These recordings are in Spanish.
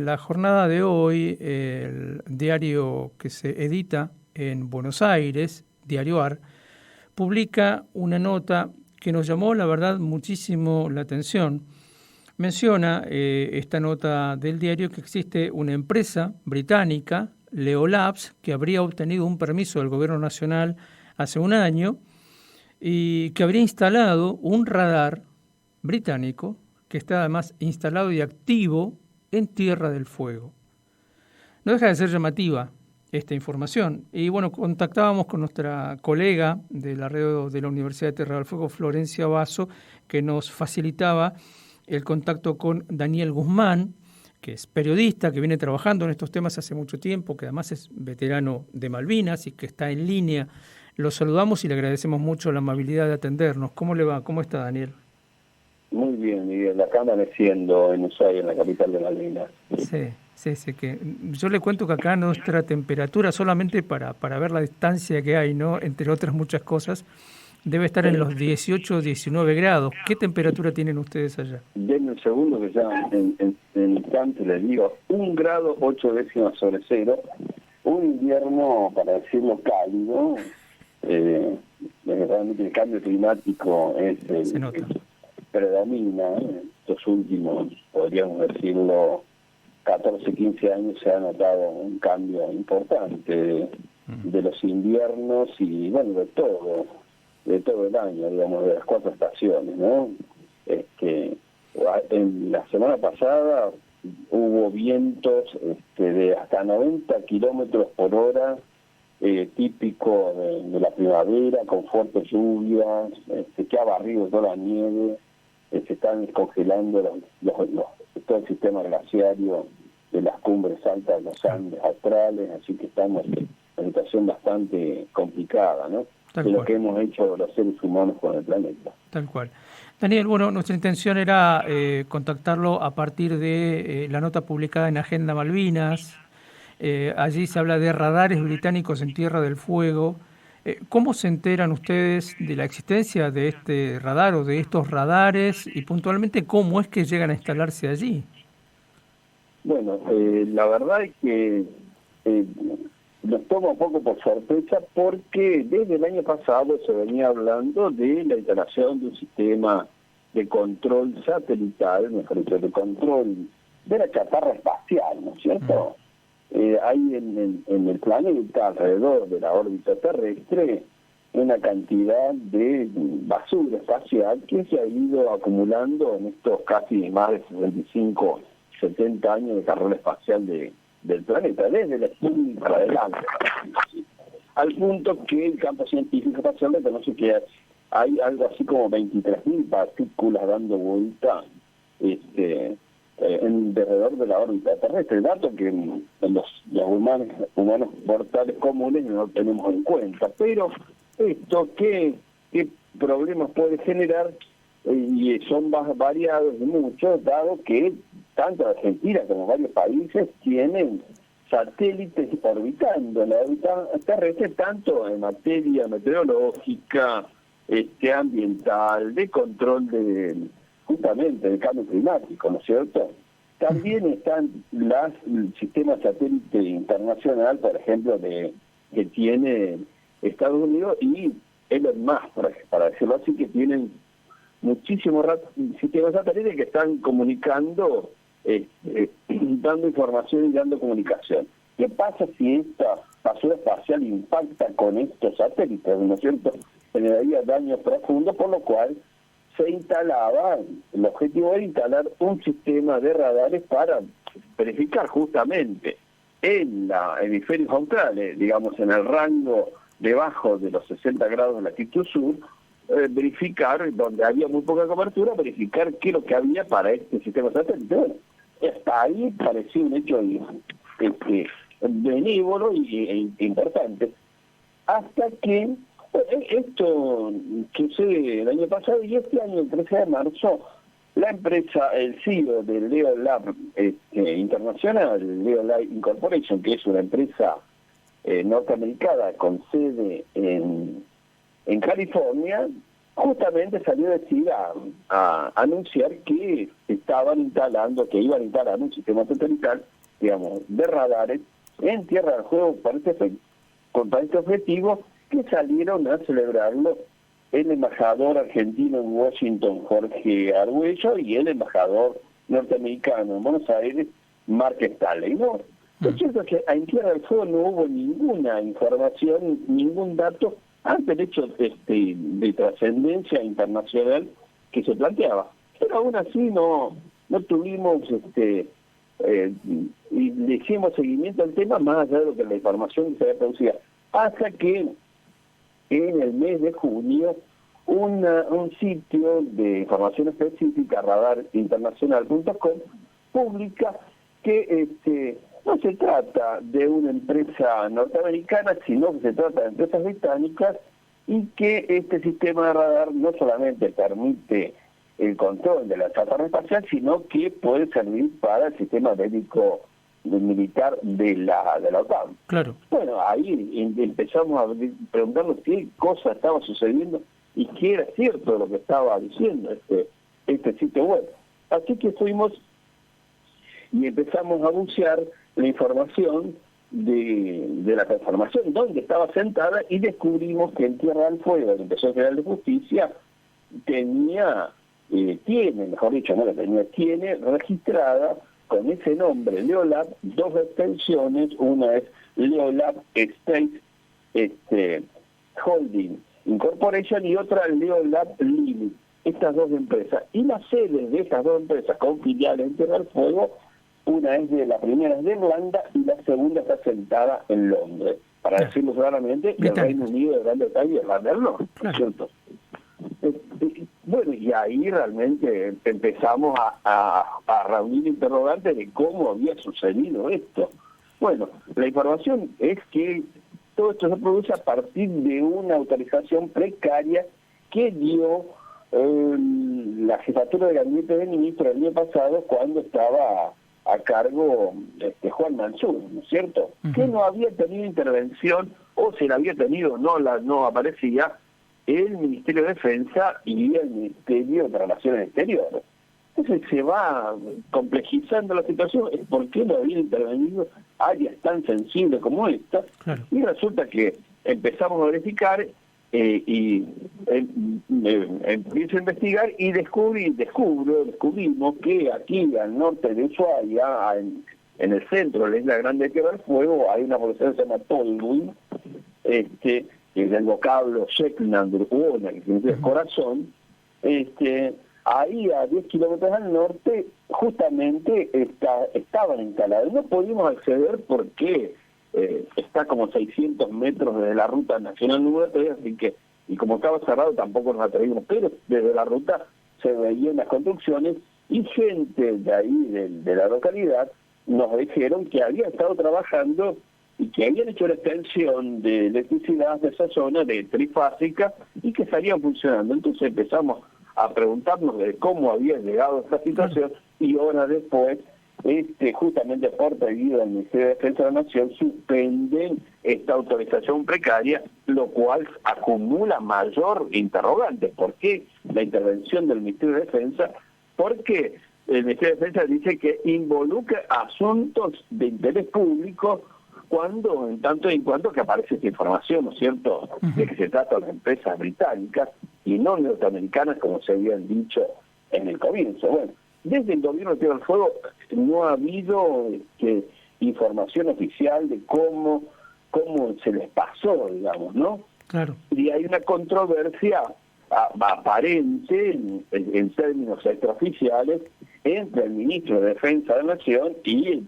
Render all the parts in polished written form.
en la jornada de hoy, el diario que se edita en Buenos Aires, Diario AR, publica una nota que nos llamó, la verdad, muchísimo la atención. Menciona esta nota del diario que existe una empresa británica, Leo Labs, que habría obtenido un permiso del gobierno nacional hace un año y que habría instalado un radar británico que está además instalado y activo en Tierra del Fuego. No deja de ser llamativa esta información. Y bueno, contactábamos con nuestra colega de la red de la Universidad de Tierra del Fuego, Florencia Basso, que nos facilitaba el contacto con Daniel Guzmán, que es periodista, que viene trabajando en estos temas hace mucho tiempo, que además es veterano de Malvinas y que está en línea. Lo saludamos y le agradecemos mucho la amabilidad de atendernos. ¿Cómo le va? ¿Cómo está, Daniel? Muy bien, Miguel. Acá amaneciendo en Ushuaia, en la capital de Malvinas. Sí, que yo le cuento que acá nuestra temperatura, solamente para ver la distancia que hay, ¿no?, entre otras muchas cosas, debe estar en los 18 o 19 grados. ¿Qué temperatura tienen ustedes allá? Denme un segundo que ya en instante les digo, 1 grado 8 décimas sobre cero, un invierno, para decirlo, cálido. Realmente el cambio climático Se nota. Predomina. Estos últimos, podríamos decirlo, 14, 15 años se ha notado un cambio importante de los inviernos y, bueno, de todo el año, digamos, de las 4 estaciones, ¿no? En la semana pasada hubo vientos de hasta 90 kilómetros por hora, típico de la primavera, con fuertes lluvias, que ha barrido toda la nieve. Se están descongelando todo el sistema glaciario de las cumbres altas de los Andes australes, así que estamos en una situación bastante complicada, ¿no? De lo que hemos hecho los seres humanos con el planeta. Tal cual. Daniel, bueno, nuestra intención era contactarlo a partir de la nota publicada en Agenda Malvinas. Allí se habla de radares británicos en Tierra del Fuego. ¿Cómo se enteran ustedes de la existencia de este radar o de estos radares y puntualmente cómo es que llegan a instalarse allí? Bueno, la verdad es que nos toma un poco por sorpresa porque desde el año pasado se venía hablando de la instalación de un sistema de control satelital, mejor dicho, de control de la chatarra espacial, ¿no es cierto? Hay en el planeta, alrededor de la órbita terrestre, una cantidad de basura espacial que se ha ido acumulando en estos casi más de 65, 70 años de carrera espacial del planeta, desde la Sputnik para adelante, al punto que el campo científico espacial reconoce que hay algo así como 23.000 partículas dando vuelta alrededor de la órbita terrestre, dato que los humanos mortales comunes no tenemos en cuenta. Pero esto, ¿qué problemas puede generar? Y son más variados y muchos, dado que tanto Argentina como varios países tienen satélites orbitando en la órbita terrestre, tanto en materia meteorológica, ambiental, de control justamente del cambio climático, ¿no es cierto? También están el sistema satélite internacional, por ejemplo, que tiene Estados Unidos y Elon Musk, para decirlo así, que tienen muchísimos sistemas satélites que están comunicando, dando información y dando comunicación. ¿Qué pasa si esta basura espacial impacta con estos satélites, ¿no es cierto? Generaría daños profundos, por lo cual el objetivo era instalar un sistema de radares para verificar justamente en la hemisferio austral, digamos en el rango debajo de los 60 grados de latitud sur, verificar, donde había muy poca cobertura, verificar qué es lo que había para este sistema satélite. Bueno, hasta ahí parecía un hecho benévolo e importante, hasta que esto sucede el año pasado y este año, el 13 de marzo, la empresa, el CEO de Leo Lab Internacional, Leo Lab Incorporation, que es una empresa norteamericana con sede en California, justamente salió a decir, a anunciar que estaban instalando, que iban a instalar un sistema satelital, digamos, de radares en Tierra del Fuego para este objetivo, que salieron a celebrarlo el embajador argentino en Washington, Jorge Argüello, y el embajador norteamericano en Buenos Aires, Mark Staley, ¿no? Es cierto que en Tierra del Fuego no hubo ninguna información, ningún dato ante el hecho de trascendencia internacional que se planteaba. Pero aún así no tuvimos, y le hicimos seguimiento al tema más allá de lo que la información que se había producido. Hasta que en el mes de junio un sitio de información específica, radarinternacional.com, publica que no se trata de una empresa norteamericana, sino que se trata de empresas británicas, y que este sistema de radar no solamente permite el control de la chatarra espacial, sino que puede servir para el sistema bélico militar de la OTAN. Claro. Bueno, ahí empezamos a preguntarnos qué cosa estaba sucediendo y qué era cierto lo que estaba diciendo este sitio web. Así que fuimos y empezamos a bucear la información de la conformación, donde estaba sentada, y descubrimos que en Tierra del Fuego, la Inspección General de Justicia tiene registrada con ese nombre, Leolab, dos extensiones. Una es Leolab State Holding Incorporation y otra Leolab Limit. Estas dos empresas. Y las sedes de estas dos empresas con filiales en Tierra del Fuego, la primera es de Irlanda y la segunda está sentada en Londres. Para decirlo claramente, el Reino Unido de Gran Bretaña y Irlanda del Norte, ¿cierto? Bueno, y ahí realmente empezamos a reunir interrogantes de cómo había sucedido esto. Bueno, la información es que todo esto se produce a partir de una autorización precaria que dio la jefatura de gabinete del ministro el año pasado, cuando estaba a cargo Juan Mansur, ¿no es cierto? Que no había tenido intervención, o si la había tenido, no aparecía el Ministerio de Defensa y el Ministerio de Relaciones Exteriores. Entonces se va complejizando la situación, es por qué no había intervenido áreas tan sensibles como esta. Claro. Y resulta que empezamos a verificar y empiezo a investigar y descubrimos que aquí al norte de Ushuaia, en el centro de la isla Grande de Tierra del Fuego, hay una población que se llama Tolwyn, que es del vocablo Shetland, que significa corazón. Ahí a 10 kilómetros al norte justamente estaban instalados. No pudimos acceder porque está como 600 metros desde la ruta nacional número 3, así que, y como estaba cerrado tampoco nos atrevimos, pero desde la ruta se veían las construcciones, y gente de ahí, de la localidad, nos dijeron que habían estado trabajando y que habían hecho la extensión de electricidad de esa zona de trifásica y que estarían funcionando. Entonces empezamos a preguntarnos de cómo había llegado a esta situación, y horas después, justamente por pedido del Ministerio de Defensa de la Nación, suspenden esta autorización precaria, lo cual acumula mayor interrogante. ¿Por qué la intervención del Ministerio de Defensa? Porque el Ministerio de Defensa dice que involucra asuntos de interés público en tanto y en cuanto que aparece esta información, ¿no es cierto?, de que se trata de empresas británicas y no norteamericanas, como se habían dicho en el comienzo. Bueno, desde el gobierno de Tierra del Fuego no ha habido información oficial de cómo se les pasó, digamos, ¿no? Claro. Y hay una controversia aparente en términos extraoficiales entre el ministro de Defensa de la Nación y el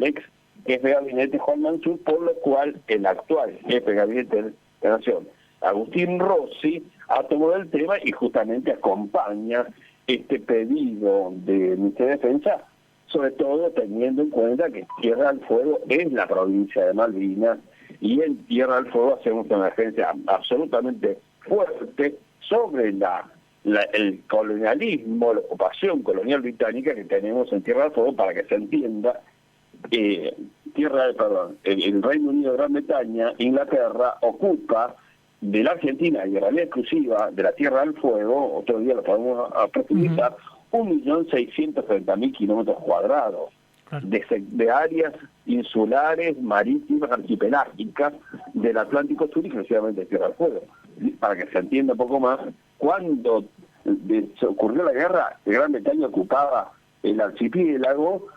ex jefe de gabinete Juan Mansur, por lo cual el actual jefe de gabinete de la Nación, Agustín Rossi, ha tomado el tema y justamente acompaña este pedido del Ministerio de Defensa, sobre todo teniendo en cuenta que Tierra del Fuego es la provincia de Malvinas, y en Tierra del Fuego hacemos una emergencia absolutamente fuerte sobre el colonialismo, la ocupación colonial británica que tenemos en Tierra del Fuego. Para que se entienda, el Reino Unido de Gran Bretaña, Inglaterra, ocupa de la Argentina y de la ley exclusiva de la Tierra del Fuego, otro día lo podemos profundizar, 1.630.000 kilómetros cuadrados de áreas insulares, marítimas, archipelágicas del Atlántico Sur y exclusivamente de Tierra del Fuego. Para que se entienda un poco más, cuando ocurrió la guerra, Gran Bretaña ocupaba el archipiélago,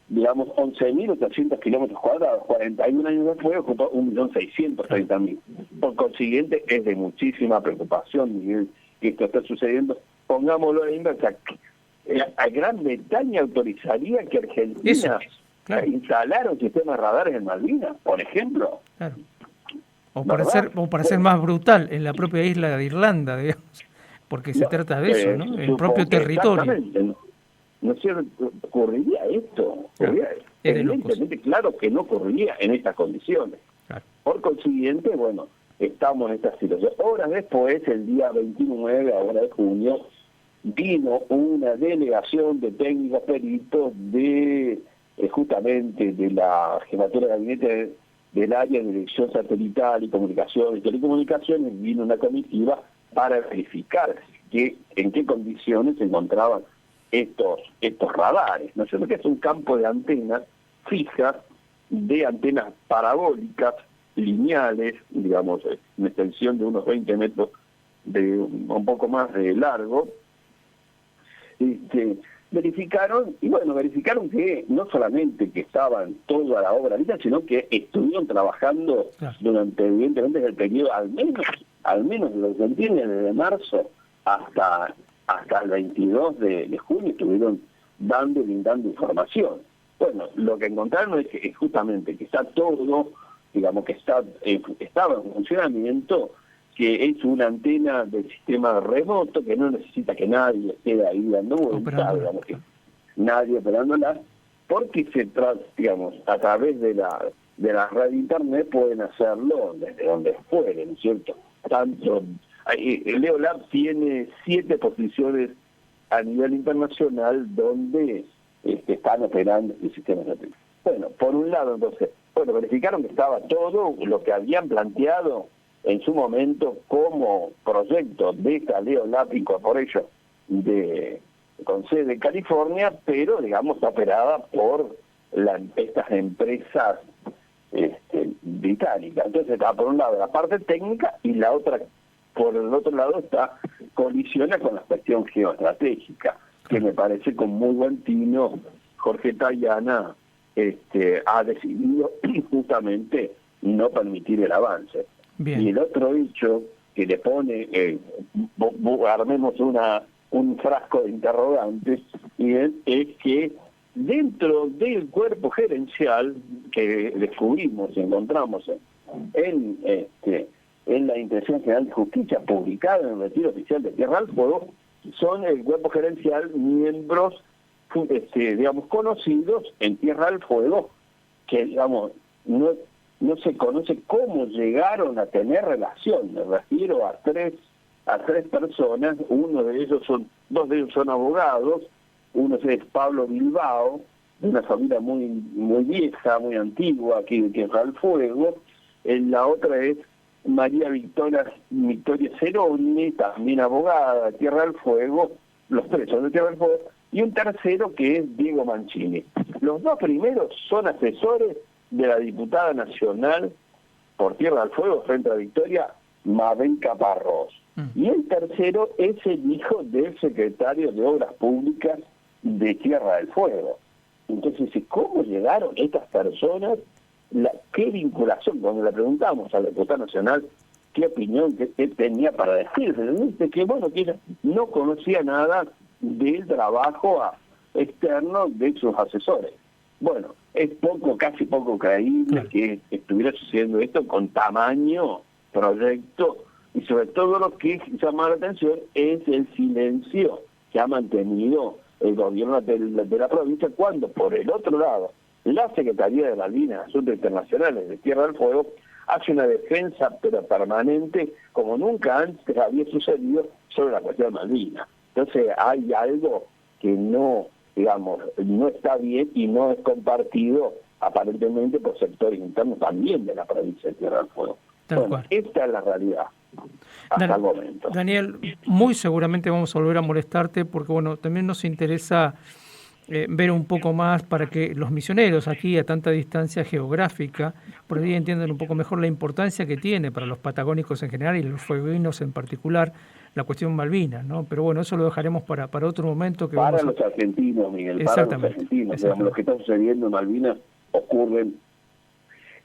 digamos, 11.800 kilómetros cuadrados. 41 años después ocupó 1.630.000. Por consiguiente, es de muchísima preocupación, Miguel, que esto está sucediendo. Pongámoslo en inversa. ¿A Gran Bretaña autorizaría que Argentina instalara un sistema de radares en Malvinas, por ejemplo? Claro. O para ser más brutal, en la propia isla de Irlanda, digamos, porque se trata de eso, ¿no? El propio territorio. Exactamente, ¿no es cierto? ¿Ocurriría esto? Evidentemente, claro que no ocurriría en estas condiciones. Claro. Por consiguiente, bueno, estamos en esta situación. Horas después, el día 29, ahora de junio, vino una delegación de técnicos peritos de justamente de la Jefatura de Gabinete del Área de Dirección Satelital y Comunicaciones y Telecomunicaciones, vino una comitiva para verificar en qué condiciones se encontraban estos radares, ¿no es cierto? Que es un campo de antenas fijas, de antenas parabólicas, lineales, digamos, una extensión de unos 20 metros, de un poco más de largo. Verificaron que no solamente que estaban toda la obra lista, sino que estuvieron trabajando durante, evidentemente, el periodo, al menos de lo que se entiende, desde marzo hasta el 22 de junio, estuvieron brindando información. Bueno, lo que encontraron es que justamente que está todo, digamos, que estaba en funcionamiento, que es una antena del sistema remoto, que no necesita que nadie esté ahí dando vueltas, digamos, que nadie operándola, porque digamos, a través de la red internet pueden hacerlo desde donde fuere, ¿no es cierto? LeoLab tiene 7 posiciones a nivel internacional donde están operando el sistema satelital. Bueno, por un lado, entonces, verificaron que estaba todo lo que habían planteado en su momento como proyecto de esta LeoLab Incorporation con sede en California, pero digamos operada por estas empresas británicas. Entonces está por un lado la parte técnica y la otra, por el otro lado, colisiona con la cuestión geoestratégica, que me parece con muy buen tino Jorge Tayana ha decidido justamente no permitir el avance. Bien. Y el otro hecho que le pone, armemos un frasco de interrogantes, es que dentro del cuerpo gerencial que descubrimos y encontramos en la Intención General de Justicia publicada en el Retiro Oficial de Tierra del Fuego, son el cuerpo gerencial miembros, digamos, conocidos en Tierra del Fuego, que, digamos, no se conoce cómo llegaron a tener relación. Me refiero a tres personas. Dos de ellos son abogados. Uno es Pablo Bilbao, de una familia muy muy vieja, muy antigua, aquí de Tierra del Fuego. La otra es María Victoria Ceroni, también abogada de Tierra del Fuego. Los tres son de Tierra del Fuego. Y un tercero que es Diego Mancini. Los dos primeros son asesores de la diputada nacional por Tierra del Fuego, frente a Victoria, Mabel Caparrós. Y el tercero es el hijo del secretario de Obras Públicas de Tierra del Fuego. Entonces, ¿cómo llegaron estas personas? ¿Qué vinculación? Cuando le preguntamos al diputado nacional qué opinión que tenía para decirse, dice que que ella no conocía nada del trabajo externo de sus asesores. Bueno, es casi poco creíble que estuviera sucediendo esto con tamaño, proyecto, y sobre todo lo que llama la atención es el silencio que ha mantenido el gobierno de la provincia, cuando por el otro lado la Secretaría de Malvinas, Asuntos Internacionales de Tierra del Fuego, hace una defensa pero permanente, como nunca antes había sucedido, sobre la cuestión de Malvinas. Entonces hay algo que no está bien y no es compartido aparentemente por sectores internos también de la provincia de Tierra del Fuego. Tal cual. Esta es la realidad hasta el momento. Daniel, muy seguramente vamos a volver a molestarte porque, bueno, también nos interesa ver un poco más para que los misioneros aquí a tanta distancia geográfica por ahí entiendan un poco mejor la importancia que tiene para los patagónicos en general y los fueguinos en particular la cuestión Malvinas, ¿no? Pero bueno, eso lo dejaremos para otro momento. Que para los argentinos, Miguel, para los argentinos. Digamos, lo que está sucediendo en Malvinas ocurren,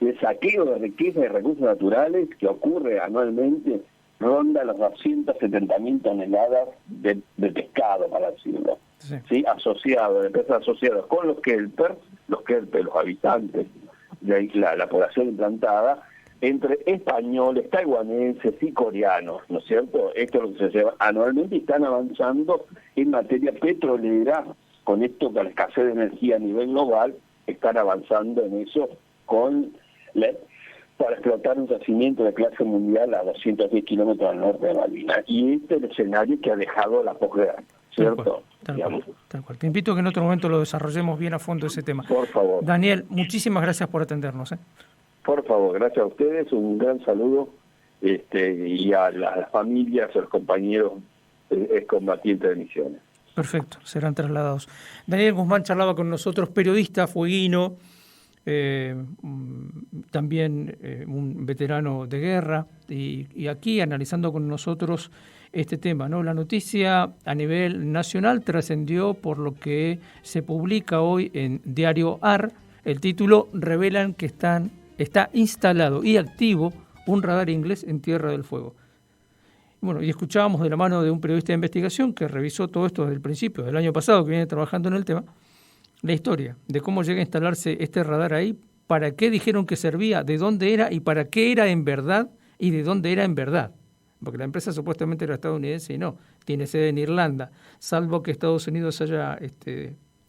el saqueo de riquezas y recursos naturales que ocurre anualmente ronda las 270.000 toneladas de pescado, para decirlo. Sí, asociados, empresas asociadas con los kelpers, los habitantes de la población implantada, entre españoles, taiwaneses y coreanos, ¿no es cierto? Esto es lo que se lleva anualmente y están avanzando en materia petrolera, con esto que la escasez de energía a nivel global, están avanzando en eso para explotar un yacimiento de clase mundial a 210 kilómetros al norte de Malvinas. Y este es el escenario que ha dejado la posguerra, ¿cierto? Tal cual. Te invito a que en otro momento lo desarrollemos bien a fondo ese tema. Por favor. Daniel, muchísimas gracias por atendernos. Por favor, gracias a ustedes, un gran saludo y a las familias, a los compañeros excombatientes de Misiones. Perfecto, serán trasladados. Daniel Guzmán charlaba con nosotros, periodista, fueguino, también un veterano de guerra, y aquí analizando con nosotros este tema, ¿no? La noticia a nivel nacional trascendió por lo que se publica hoy en Diario AR. El título: revelan que está instalado y activo un radar inglés en Tierra del Fuego. Bueno, y escuchábamos de la mano de un periodista de investigación que revisó todo esto desde el principio del año pasado, que viene trabajando en el tema, la historia de cómo llega a instalarse este radar ahí, para qué dijeron que servía, de dónde era y para qué era en verdad y de dónde era en verdad. Porque la empresa supuestamente era estadounidense y no, tiene sede en Irlanda. Salvo que Estados Unidos haya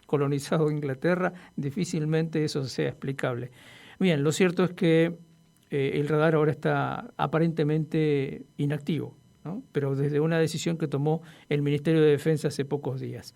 colonizado Inglaterra, difícilmente eso sea explicable. Bien, lo cierto es que el radar ahora está aparentemente inactivo, ¿no? Pero desde una decisión que tomó el Ministerio de Defensa hace pocos días.